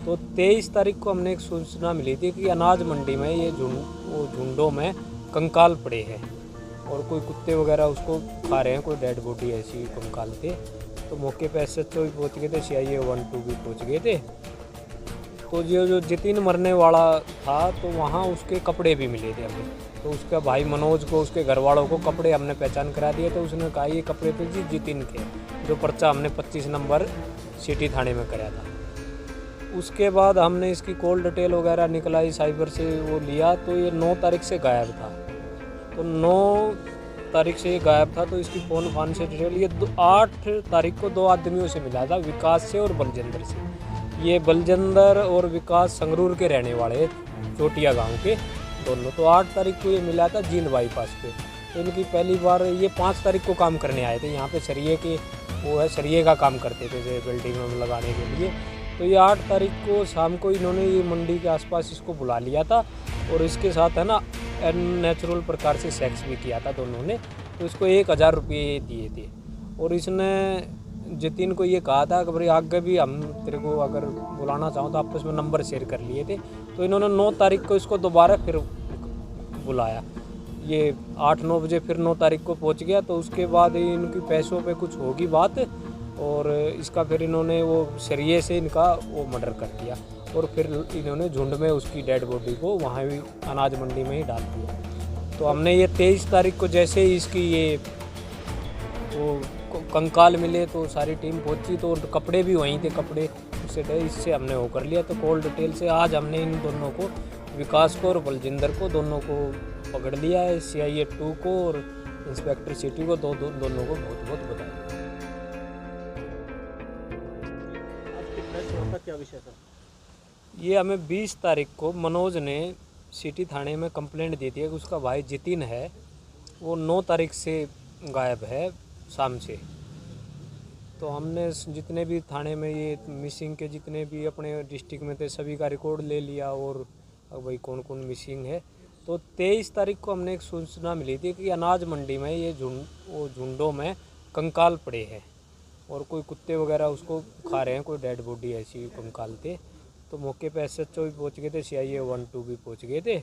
तो 23 तारीख को हमने एक सूचना मिली थी कि अनाज मंडी में ये झुंडों में कंकाल पड़े हैं और कोई कुत्ते वगैरह उसको खा रहे हैं, कोई डेड बॉडी ऐसी कंकाल थे। तो मौके पर SHO भी पहुँच गए थे, CIA 1-2 भी पहुँच गए थे। तो जो जितिन मरने वाला था तो वहाँ उसके कपड़े भी मिले थे हमें। तो उसका भाई मनोज को, उसके घर वालों को कपड़े हमने पहचान करा दिए। तो उसने कहा ये कपड़े तो जी जितिन के, जो पर्चा हमने 25 नंबर सिटी थाने में कराया था। उसके बाद हमने इसकी कॉल डिटेल वगैरह निकलाई, साइबर से वो लिया। तो ये 9 तारीख से गायब था। तो 9 तारीख से ये गायब था। तो इसकी फ़ोन फान से डिटेल ये 8 तारीख को 2 आदमियों से मिला था, विकास से और बलजिंदर से। ये बलजिंदर और विकास संगरूर के रहने वाले, चोटिया गांव के दोनों। तो 8 तारीख को ये मिला था जींद बाईपास पे। तो इनकी पहली बार ये 5 तारीख को काम करने आए थे यहाँ पे, सरिये के वो है, सरिये का काम करते थे जैसे बिल्डिंग में लगाने के लिए। तो ये 8 तारीख को शाम को इन्होंने ये मंडी के आसपास इसको बुला लिया था और इसके साथ है ना अननेचुरल प्रकार से सेक्स भी किया था दोनों ने। तो इसको 1000 रुपये दिए थे और इसने जितिन को ये कहा था कि भाई आगे भी हम तेरे को अगर बुलाना चाहो तो आपस में नंबर शेयर कर लिए थे। तो इन्होंने 9 तारीख को इसको दोबारा फिर बुलाया। ये 8-9 बजे फिर 9 तारीख को पहुंच गया। तो उसके बाद इनकी पैसों पे कुछ होगी बात और इसका फिर इन्होंने वो सरिये से इनका वो मर्डर कर दिया और फिर इन्होंने झुंड में उसकी डेड बॉडी को वहाँ भी अनाज मंडी में ही डाल दिया। तो हमने ये 23 तारीख को जैसे ही इसकी ये वो कंकाल मिले तो सारी टीम पहुंची। तो कपड़े भी वहीं थे, कपड़े उससे इससे हमने वो कर लिया। तो कॉल डिटेल से आज हमने इन दोनों को, विकास को और बलजिंदर को, दोनों को पकड़ लिया है। CIA 2 को और इंस्पेक्टर सिटी को दोनों को बहुत बहुत बधाई। क्या विषय था? ये हमें 20 तारीख को मनोज ने सिटी थाने में कंप्लेंट दी थी कि उसका भाई जितिन है वो 9 तारीख से गायब है शाम से। तो हमने जितने भी थाने में ये मिसिंग के जितने भी अपने डिस्ट्रिक्ट में थे सभी का रिकॉर्ड ले लिया और अब भाई कौन कौन मिसिंग है। तो 23 तारीख को हमने एक सूचना मिली थी कि अनाज मंडी में ये झुंडों में कंकाल पड़े हैं और कोई कुत्ते वगैरह उसको खा रहे हैं, कोई डेड बॉडी ऐसी कंकाल थे। तो मौके पर SHO भी पहुँच गए थे, CIA 1-2 भी पहुँच गए थे।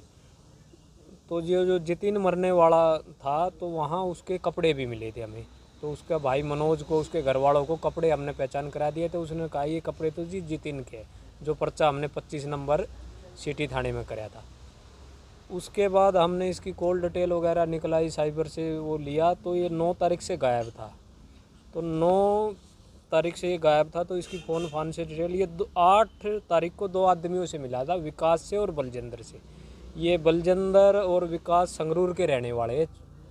तो जो जितिन मरने वाला था तो वहाँ उसके कपड़े भी मिले थे हमें। तो उसका भाई मनोज को, उसके घर वालों को कपड़े हमने पहचान करा दिए। तो उसने कहा ये कपड़े तो जी जितिन के, जो पर्चा हमने 25 नंबर सिटी थाने में कराया था। उसके बाद हमने इसकी कॉल डिटेल वगैरह निकलाई, साइबर से वो लिया। तो ये 9 तारीख से गायब था। तो 9 तारीख से ये गायब था। तो इसकी फ़ोन फान से डिटेल ये 8 तारीख को 2 आदमियों से मिला था, विकास से और बलजिंदर से। ये बलजिंदर और विकास संगरूर के रहने वाले,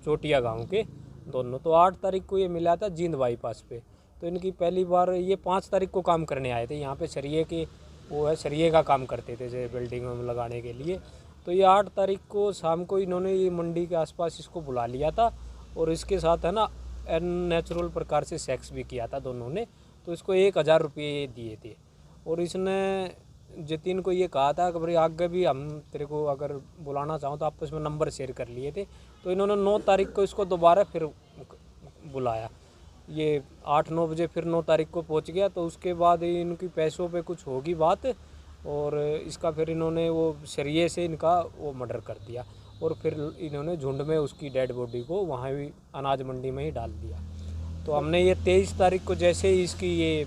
चोटिया गांव के दोनों। तो 8 तारीख को ये मिला था जींद बाईपास पे। तो इनकी पहली बार ये 5 तारीख को काम करने आए थे यहाँ पे, सरिये के वो है, सरिये का काम करते थे जैसे बिल्डिंग में लगाने के लिए। तो ये 8 तारीख को शाम को इन्होंने ये मंडी के आसपास इसको बुला लिया था और इसके साथ है ना अननेचुरल प्रकार से सेक्स भी किया था दोनों ने। तो इसको 1000 रुपये दिए थे और इसने जितिन को ये कहा था कि भाई आगे भी हम तेरे को अगर बुलाना चाहो तो आपस में नंबर शेयर कर लिए थे। तो इन्होंने 9 तारीख को इसको दोबारा फिर बुलाया। ये 8-9 बजे फिर 9 तारीख को पहुंच गया। तो उसके बाद इनकी पैसों पे कुछ होगी बात और इसका फिर इन्होंने वो सरिये से इनका वो मर्डर कर दिया और फिर इन्होंने झुंड में उसकी डेड बॉडी को वहाँ भी अनाज मंडी में ही डाल दिया। तो हमने ये 23 तारीख को जैसे ही इसकी ये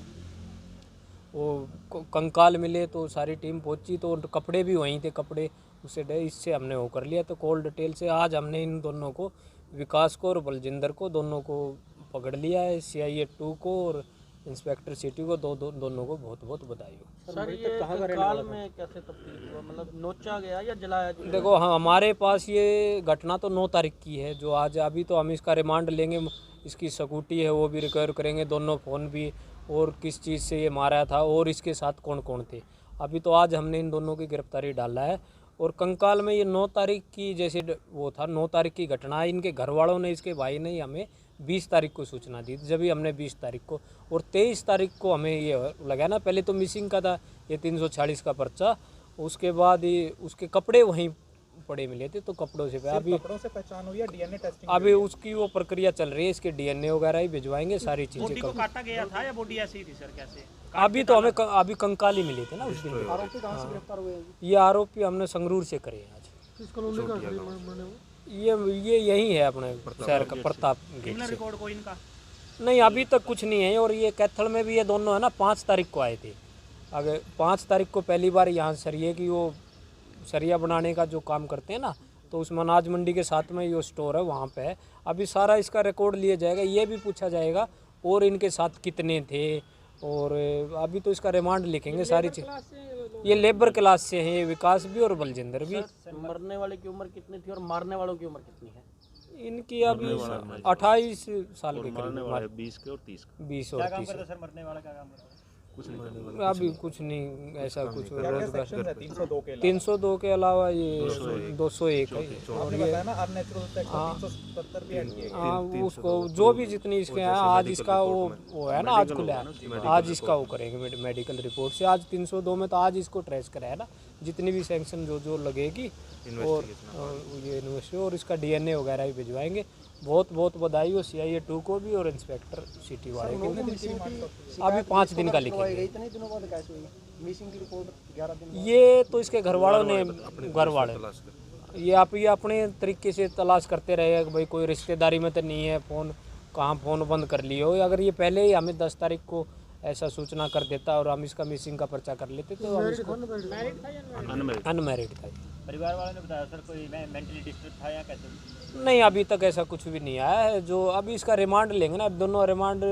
वो कंकाल मिले तो सारी टीम पहुंची। तो कपड़े भी वहीं थे, कपड़े उससे इससे हमने वो कर लिया। तो कॉल डिटेल से आज हमने इन दोनों को, विकास को और बलजिंदर को, दोनों को पकड़ लिया है। CIA 2 को और इंस्पेक्टर सिटी को दोनों को बहुत बहुत बधाई हो। सर ये कंकाल में कैसे तब्दील हुआ, मतलब नोचा गया या जलाया गया? देखो हाँ, हमारे पास ये घटना तो 9 तारीख की है जो आज, अभी तो हम इसका रिमांड लेंगे, इसकी स्कूटी है वो भी रिकवर करेंगे, दोनों फ़ोन भी, और किस चीज़ से ये मारा था और इसके साथ कौन कौन थे। अभी तो आज हमने इन दोनों की गिरफ्तारी डाला है। और कंकाल में ये 9 तारीख की जैसे वो था, 9 तारीख की घटना है। इनके घर वालों ने, इसके भाई ने हमें 20 तारीख को सूचना दी, जब भी हमने 20 तारीख को और 23 तारीख को हमें ये लगा ना, पहले तो मिसिंग का था ये 340 का पर्चा, उसके बाद ये उसके कपड़े वहीं कपड़े मिले थे, तो कपड़ों से अभी कपड़ों से पहचान हुई है, डीएनए टेस्टिंग अभी उसकी वो प्रक्रिया चल रही है, इसके डीएनए वगैरह ही भिजवाएंगे, सारी चीज़ें बॉडी को काटा गया था या बॉडी ऐसी ही थी सर, कैसे? अभी तो हमें अभी कंकाली मिली थी ना उस दिन। आरोपी कहाँ से गिरफ्तार हुए हैं? ये आरोपी हमने संगरूर से करे हैं आज। किस कॉलोनी का? ये यही है अपने शहर का, प्रताप गेट क्रिमिनल से। रिकॉर्ड को इनका? नहीं, अभी तक कुछ नहीं है। और ये कैथल में भी ये दोनों है ना 5 तारीख को आए थे। अगर 5 तारीख को पहली बार यहाँ सरिये की वो सरिया बनाने का जो काम करते हैं ना, तो उस अनाज मंडी के साथ में ये स्टोर है, वहाँ पे है। अभी सारा इसका रिकॉर्ड लिया जाएगा, ये भी पूछा जाएगा और इनके साथ कितने थे। और अभी तो इसका रिमांड लिखेंगे सारी चीज़। ये लेबर क्लास से हैं, ये विकास भी और बलजिंदर भी। मरने वाले की उम्र कितनी थी और मारने वालों की उम्र कितनी है? इनकी अभी 28 साल के करीब, 20 के और 30 के। 20 और 30। सर मरने वाला क्या काम करता है? अभी कुछ नहीं ऐसा कुछ रोजगार। 302 के 302 के अलावा ये 201 है। और ये बताया ना अननेचुरल सेक्स 370 भी ऐड किए। हाँ, उसको जो भी जितनी इसके हैं आज इसका वो है ना, आज खुला है, आज इसका वो करेंगे मेडिकल रिपोर्ट से। आज 302 में तो आज इसको ट्रेस कराया ना, जितनी भी सैंक्शन जो लगेगी और ये यूनिवर्सिटी और इसका डीएनए वगैरह भी भिजवाएंगे। बहुत बहुत बधाई हो CIA 2 को भी और इंस्पेक्टर सिटी वाले को। अभी 5 दिन का लिखेंगे। इतने दिनों बाद कैसे हुई मिसिंग की रिपोर्ट? 11 दिन ये तो इसके घर वालों ने, घर वाले ये अपने तरीके से तलाश करते रहे कि भाई कोई रिश्तेदारी में तो नहीं है, फ़ोन कहाँ फ़ोन बंद कर लिए हो। अगर ये पहले ही हमें 10 तारीख को ऐसा सूचना कर देता और हम इसका मिसिंग का पर्चा कर लेते तो हम इसको अनमैरिड था। परिवार वालों ने बताया सर कोई मेंटली डिस्टर्ब था या कैसे? नहीं, अभी तक ऐसा कुछ भी नहीं आया है। जो अभी इसका रिमांड लेंगे ना, अब दोनों रिमांड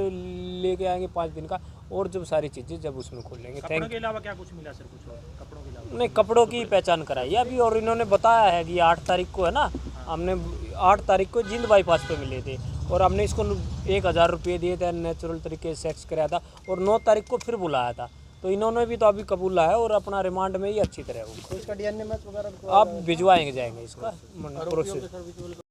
लेके आएंगे 5 दिन का, और जब सारी चीज़ें जब उसमें खोलेंगे। कपड़ों के अलावा क्या कुछ मिला सर? कुछ और कपड़ों के अलावा? नहीं, कपड़ों की पहचान कराई है अभी। और इन्होंने बताया है कि 8 तारीख को है ना, हमने 8 तारीख को जिंद बाईपास पे मिले थे और हमने इसको 1000 रुपये दिए थे, नेचुरल तरीके से सेक्स कराया था और 9 तारीख को फिर बुलाया था। तो इन्होंने भी तो अभी कबूला है और अपना रिमांड में ही अच्छी तरह होगा। तो इसका डीएनए मैच वगैरह आप भिजवाएंगे जाएंगे इसका प्रोसेस।